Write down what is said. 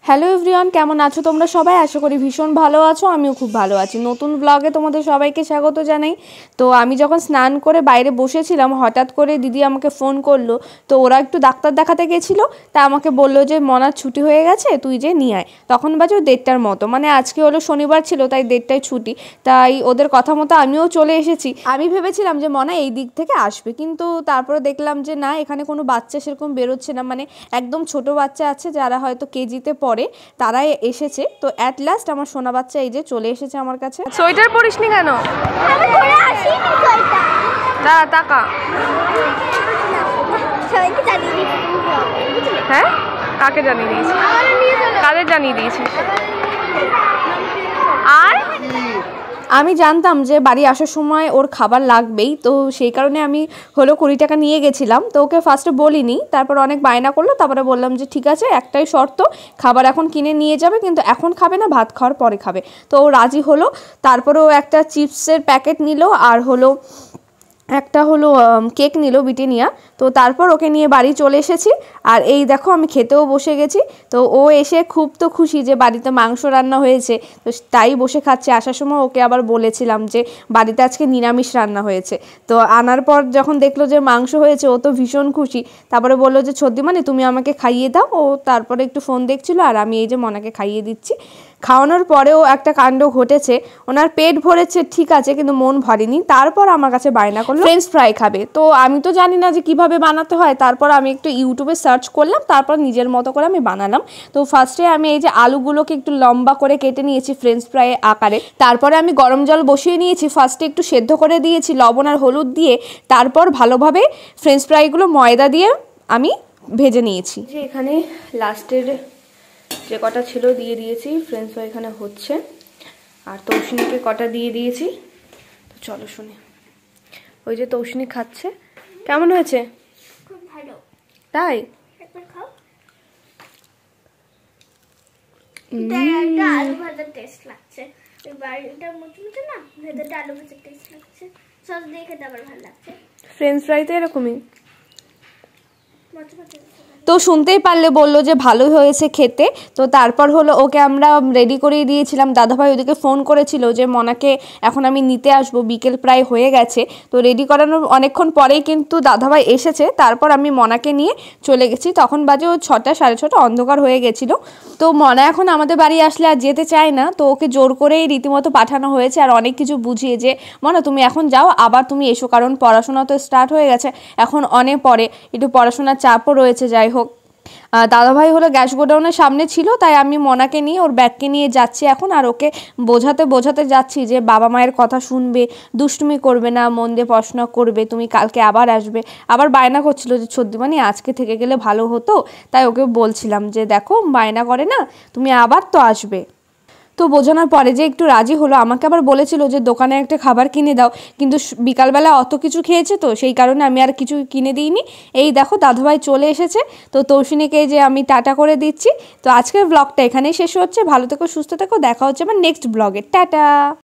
Hello everyone, কেমন আছো তোমরা সবাই? আশা করি ভীষণ ভালো আছো। আমিও খুব ভালো আছি। নতুন ব্লগে তোমাদের সবাইকে স্বাগত জানাই। তো আমি যখন স্নান করে বাইরে বসেছিলাম, হঠাৎ করে দিদি আমাকে ফোন করলো। তো ওরা একটু ডাক্তার দেখাতে গেছিলো, তা আমাকে বললো যে মনার ছুটি হয়ে গেছে, তুই যে নিয়ে আয়। তখন বাজে 1:30টার মতো, মানে আজকে হলো শনিবার ছিল, তাই 1:30টায় ছুটি। তাই ওদের কথা মতো আমিও চলে এসেছি। আমি ভেবেছিলাম যে মনা এই দিক থেকে আসবে, কিন্তু তারপরে দেখলাম যে না, এখানে কোনো বাচ্চা সেরকম বেরোচ্ছে না, মানে একদম ছোট বাচ্চা আছে যারা হয়তো কেজিতে পড়ে, তারাই এসেছে। তো অ্যাট লাস্ট আমার সোনা বাচ্চা এই যে চলে এসেছে আমার কাছে। সোয়েটার পরিসনি কেন? টাকা হ্যাঁ, কাকে জানিয়ে দিয়েছি? কাদের জানিয়ে দিয়েছিস? আর আমি জানতাম যে বাড়ি আসার সময় ওর খাবার লাগবেই, তো সেই কারণে আমি হলো 20 টাকা নিয়ে গেছিলাম। তো ওকে ফার্স্টে বলিনি, তারপর অনেক বায়না করলো। তারপরে বললাম যে ঠিক আছে, একটাই শর্ত, খাবার এখন কিনে নিয়ে যাবে, কিন্তু এখন খাবে না, ভাত খাওয়ার পরে খাবে। তো ও রাজি হলো। তারপরেও একটা চিপসের প্যাকেট নিল, আর হলো একটা হলো কেক নিল ব্রিটানিয়া। তো তারপর ওকে নিয়ে বাড়ি চলে এসেছি। আর এই দেখো আমি খেতেও বসে গেছি। তো ও এসে খুব তো খুশি যে বাড়িতে মাংস রান্না হয়েছে, তো তাই বসে খাচ্ছে। আসার সময় ওকে আবার বলেছিলাম যে বাড়িতে আজকে নিরামিষ রান্না হয়েছে। তো আনার পর যখন দেখলো যে মাংস হয়েছে, ও তো ভীষণ খুশি। তারপরে বললো যে ছদ্দিমানি তুমি আমাকে খাইয়ে দাও। ও তারপরে একটু ফোন দেখছিল, আর আমি এই যে মনাকে খাইয়ে দিচ্ছি। খাওয়ানোর পরেও একটা কাণ্ড ঘটেছে, ওনার পেট ভরেছে ঠিক আছে, কিন্তু মন ভরেনি। তারপর আমার কাছে বায়না করলো ফ্রেঞ্চ ফ্রাই খাবে। তো আমি তো জানি না যে কিভাবে বানাতে হয়। তারপর আমি একটু ইউটিউবে সার্চ করলাম, তারপর নিজের মতো করে আমি বানালাম। তো ফার্স্টে আমি এই যে আলুগুলোকে একটু লম্বা করে কেটে নিয়েছি ফ্রেঞ্চ ফ্রাই আকারে। তারপরে আমি গরম জল বসিয়ে নিয়েছি, ফার্স্টে একটু সেদ্ধ করে দিয়েছি লবণ আর হলুদ দিয়ে। তারপর ভালোভাবে ফ্রেঞ্চ ফ্রাইগুলো ময়দা দিয়ে আমি ভেজে নিয়েছি। যে এখানে লাস্টের যে কটা ছিল দিয়ে দিয়েছি, ফ্রেঞ্চ ফ্রাই এখানে হচ্ছে। আর তৌসিনীকে কটা দিয়ে দিয়েছি। তো চলো শুনি। ওই যে তৌসিনী খাচ্ছে। কেমন হয়েছে? খুব ভালো। তাই? একবার খাও। এটা আলু ভাজার টেস্ট লাগছে। এবার এটা মুচমুচে না, ভেতরটা আলু ভাজার টেস্ট লাগছে। সস দিয়ে খেতে আবার ভালো লাগছে। ফ্রেঞ্চ ফ্রাই তো এরকমই। মুচমুচে। তো শুনতেই পারলে বললো যে ভালোই হয়েছে খেতে। তো তারপর হলো ওকে আমরা রেডি করিয়ে দিয়েছিলাম। দাদাভাই ওদিকে ফোন করেছিল যে মনাকে এখন আমি নিতে আসবো, বিকেল প্রায় হয়ে গেছে। তো রেডি করানোর অনেকক্ষণ পরেই কিন্তু দাদাভাই এসেছে। তারপর আমি মনাকে নিয়ে চলে গেছি। তখন বাজে ও 6টা, 6:30, অন্ধকার হয়ে গেছিলো। তো মনা এখন আমাদের বাড়ি আসলে আর যেতে চায় না। তো ওকে জোর করেই রীতিমতো পাঠানো হয়েছে, আর অনেক কিছু বুঝিয়ে যে মনা তুমি এখন যাও, আবার তুমি এসো, কারণ পড়াশোনা তো স্টার্ট হয়ে গেছে। এখন অনেক পরে একটু পড়াশোনার চাপও রয়েছে। যাই হোক, দাদাভাই হলো গ্যাস গোডাউনের সামনে ছিল, তাই আমি মনাকে নিয়ে ওর ব্যাগকে নিয়ে যাচ্ছি এখন। আর ওকে বোঝাতে বোঝাতে যাচ্ছি যে বাবা মায়ের কথা শুনবে, দুষ্টুমি করবে না, মন দিয়ে পড়াশোনা করবে, তুমি কালকে আবার আসবে। আবার বায়না করছিল যে ছদ্দিমানি আজকে থেকে গেলে ভালো হতো। তাই ওকে বলছিলাম যে দেখো বায়না করে না, তুমি আবার তো আসবে। তো বোঝানোর পরে যে একটু রাজি হলো। আমাকে আবার বলেছিল যে দোকানে একটা খাবার কিনে দাও, কিন্তু বিকালবেলা অত কিছু খেয়েছে, তো সেই কারণে আমি আর কিছু কিনে দিইনি। এই দেখো দাদাভাই চলে এসেছে। তো তৌসিনীকে যে আমি টাটা করে দিচ্ছি। তো আজকের ব্লগটা এখানেই শেষ হচ্ছে। ভালো থেকো, সুস্থ থেকো, দেখা হচ্ছে আমার নেক্সট ব্লগে। টাটা।